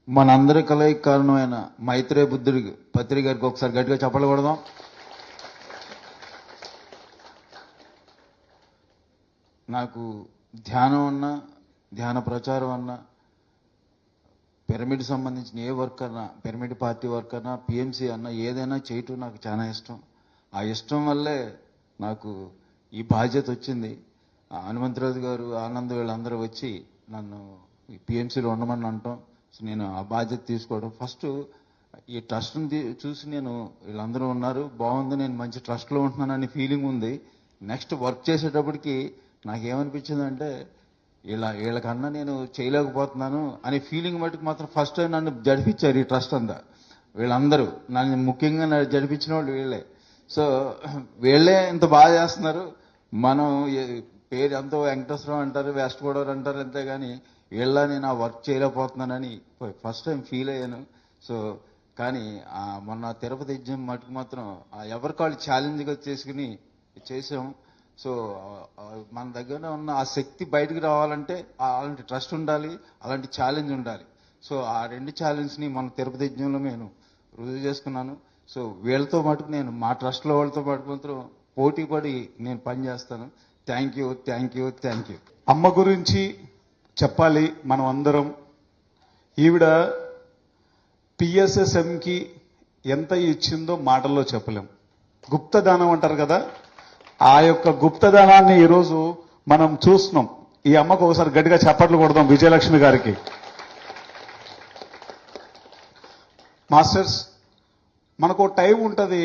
మనందరి కలయిక కారణమైన మైత్రేయ బుద్ధుడికి పత్రి గారికి ఒకసారి గట్టిగా చెప్పకూడదాం. నాకు ధ్యానం అన్నా, ధ్యాన ప్రచారం అన్నా, పిరమిడ్ సంబంధించిన ఏ వర్క్ అన్నా, పిరమిడ్ పార్టీ వర్క్ అన్నా, పిఎంసి అన్నా, ఏదైనా చేయటం నాకు చాలా ఇష్టం. ఆ ఇష్టం వల్లే నాకు ఈ బాధ్యత వచ్చింది. హనుమంతరాజు గారు, ఆనంద్ వీళ్ళందరూ వచ్చి నన్ను ఈ పిఎంసీలో ఉండమని అంటాం. సో నేను ఆ బాధ్యత తీసుకోవడం. ఫస్ట్ ఈ ట్రస్ట్ని చూసి నేను వీళ్ళందరూ ఉన్నారు, బాగుంది, నేను మంచి ట్రస్ట్లో ఉంటున్నానని ఫీలింగ్ ఉంది. నెక్స్ట్ వర్క్ చేసేటప్పటికి నాకేమనిపించిందంటే వీళ్ళకన్నా నేను చేయలేకపోతున్నాను అనే ఫీలింగ్ మటుకు మాత్రం ఫస్ట్ టైం నన్ను జడిపించారు ఈ ట్రస్ట్ అంతా. వీళ్ళందరూ నన్ను ముఖ్యంగా జడిపించిన వాళ్ళు వీళ్ళే. సో వీళ్ళే ఇంత బాగా చేస్తున్నారు. మనం పేరు ఎంతో వెంకటేశ్వరం అంటారు, వెస్ట్ గోదావరి అంటారు, అంతేగాని వీళ్ళ నేను ఆ వర్క్ చేయలేకపోతున్నానని ఫస్ట్ టైం ఫీల్ అయ్యాను. సో కానీ మొన్న తిరుపతి ఎగ్జామ్ మటుకు మాత్రం ఎవరికాళ్ళు ఛాలెంజ్గా చేసుకుని చేసాం. సో మన దగ్గర ఉన్న ఆ శక్తి బయటకు రావాలంటే అలాంటి ట్రస్ట్ ఉండాలి, అలాంటి ఛాలెంజ్ ఉండాలి. సో ఆ రెండు ఛాలెంజ్ని మన తిరుపతి ఎగ్జామ్లో నేను రుజువు చేసుకున్నాను. సో వీళ్ళతో మటుకు నేను మా ట్రస్ట్లో వాళ్ళతో పాటు మాత్రం పోటీ పడి నేను పనిచేస్తాను. Thank you, thank you, thank you. అమ్మ గురించి చెప్పాలి మనం అందరం. ఈవిడ పిఎస్ఎస్ఎంకి ఎంత ఇచ్చిందో మాటల్లో చెప్పలేం. గుప్తదానం అంటారు కదా, ఆ యొక్క గుప్తదానాన్ని ఈరోజు మనం చూస్తున్నాం. ఈ అమ్మకు ఒకసారి గట్టిగా చప్పట్లు కొడదాం విజయలక్ష్మి గారికి. మాస్టర్స్, మనకు టైం ఉంటుంది,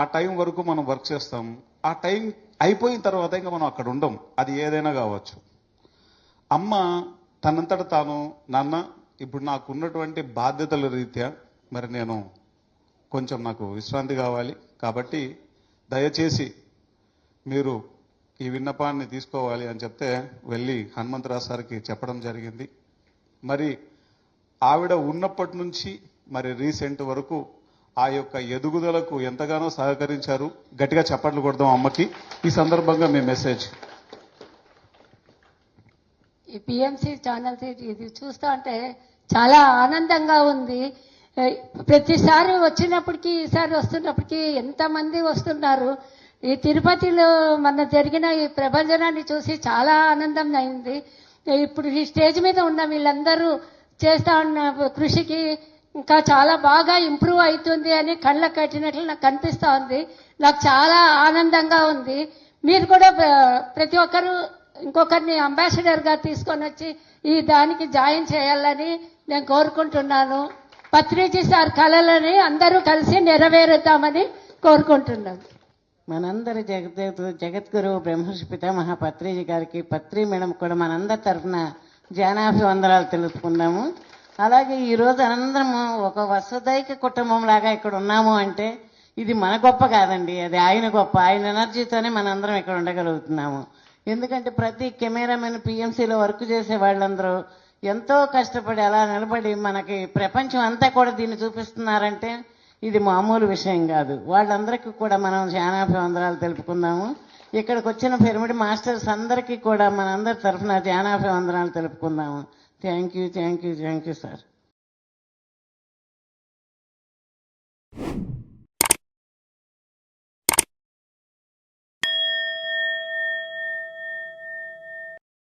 ఆ టైం వరకు మనం వర్క్ చేస్తాం. ఆ టైం అయిపోయిన తర్వాత ఇంకా మనం అక్కడ ఉండం, అది ఏదైనా కావచ్చు. అమ్మ తనంతట తాను, నాన్న ఇప్పుడు నాకు ఉన్నటువంటి బాధ్యతల రీత్యా మరి నేను కొంచెం నాకు విశ్రాంతి కావాలి, కాబట్టి దయచేసి మీరు ఈ విన్నపాన్ని తీసుకోవాలి అని చెప్తే వెళ్ళి హనుమంతరావు సార్కి చెప్పడం జరిగింది. మరి ఆవిడ ఉన్నప్పటి నుంచి మరి రీసెంట్ వరకు ఆ యొక్క ఎదుగుదలకు ఎంతగానో సహకరించారు. గట్టిగా చప్పట్లు కొడదాం అమ్మకి. ఈ సందర్భంగా మీ మెసేజ్. ఈ పిఎంసి ఛానల్ ఇది చూస్తా అంటే చాలా ఆనందంగా ఉంది. ప్రతిసారి వచ్చినప్పటికీ, ఈసారి వస్తున్నప్పటికీ ఎంతమంది వస్తున్నారు. ఈ తిరుపతిలో మన జరిగిన ఈ ప్రభంజనాన్ని చూసి చాలా ఆనందం అయింది. ఇప్పుడు ఈ స్టేజ్ మీద ఉన్న వీళ్ళందరూ చేస్తా ఉన్న కృషికి ఇంకా చాలా బాగా ఇంప్రూవ్ అవుతుంది అని కళ్ళకు కట్టినట్లు నాకు కనిపిస్తూ ఉంది. నాకు చాలా ఆనందంగా ఉంది. మీరు కూడా ప్రతి ఒక్కరూ ఇంకొకరిని అంబాసిడర్గా తీసుకొని వచ్చి ఈ దానికి జాయిన్ చేయాలని నేను కోరుకుంటున్నాను. పత్రిజీ సార్ కళలని అందరూ కలిసి నెరవేరుద్దామని కోరుకుంటున్నాను. మనందరి జగద్గురు బ్రహ్మర్షి పితామహ పత్రిజీ గారికి, పత్రి మేడం కూడా మనందరి తరఫున జానాభివందనాలు తెలుపుకుందాము. అలాగే ఈరోజు అందరము ఒక వసుదైక కుటుంబం లాగా ఇక్కడ ఉన్నాము అంటే ఇది మన గొప్ప కాదండి, అది ఆయన గొప్ప. ఆయన ఎనర్జీతోనే మనందరం ఇక్కడ ఉండగలుగుతున్నాము. ఎందుకంటే ప్రతి కెమెరామెన్, పిఎంసీలో వర్క్ చేసే వాళ్ళందరూ ఎంతో కష్టపడి అలా నిలబడి మనకి ప్రపంచం అంతా కూడా దీన్ని చూపిస్తున్నారంటే ఇది మామూలు విషయం కాదు. వాళ్ళందరికీ కూడా మనం ధ్యానాభివందనాలు తెలుపుకుందాము. ఇక్కడికి వచ్చిన పిరమిడ్ మాస్టర్స్ అందరికీ కూడా మనందరి తరఫున ధ్యానాభివందనాలు తెలుపుకుందాము. Thank you, thank you, thank you sir.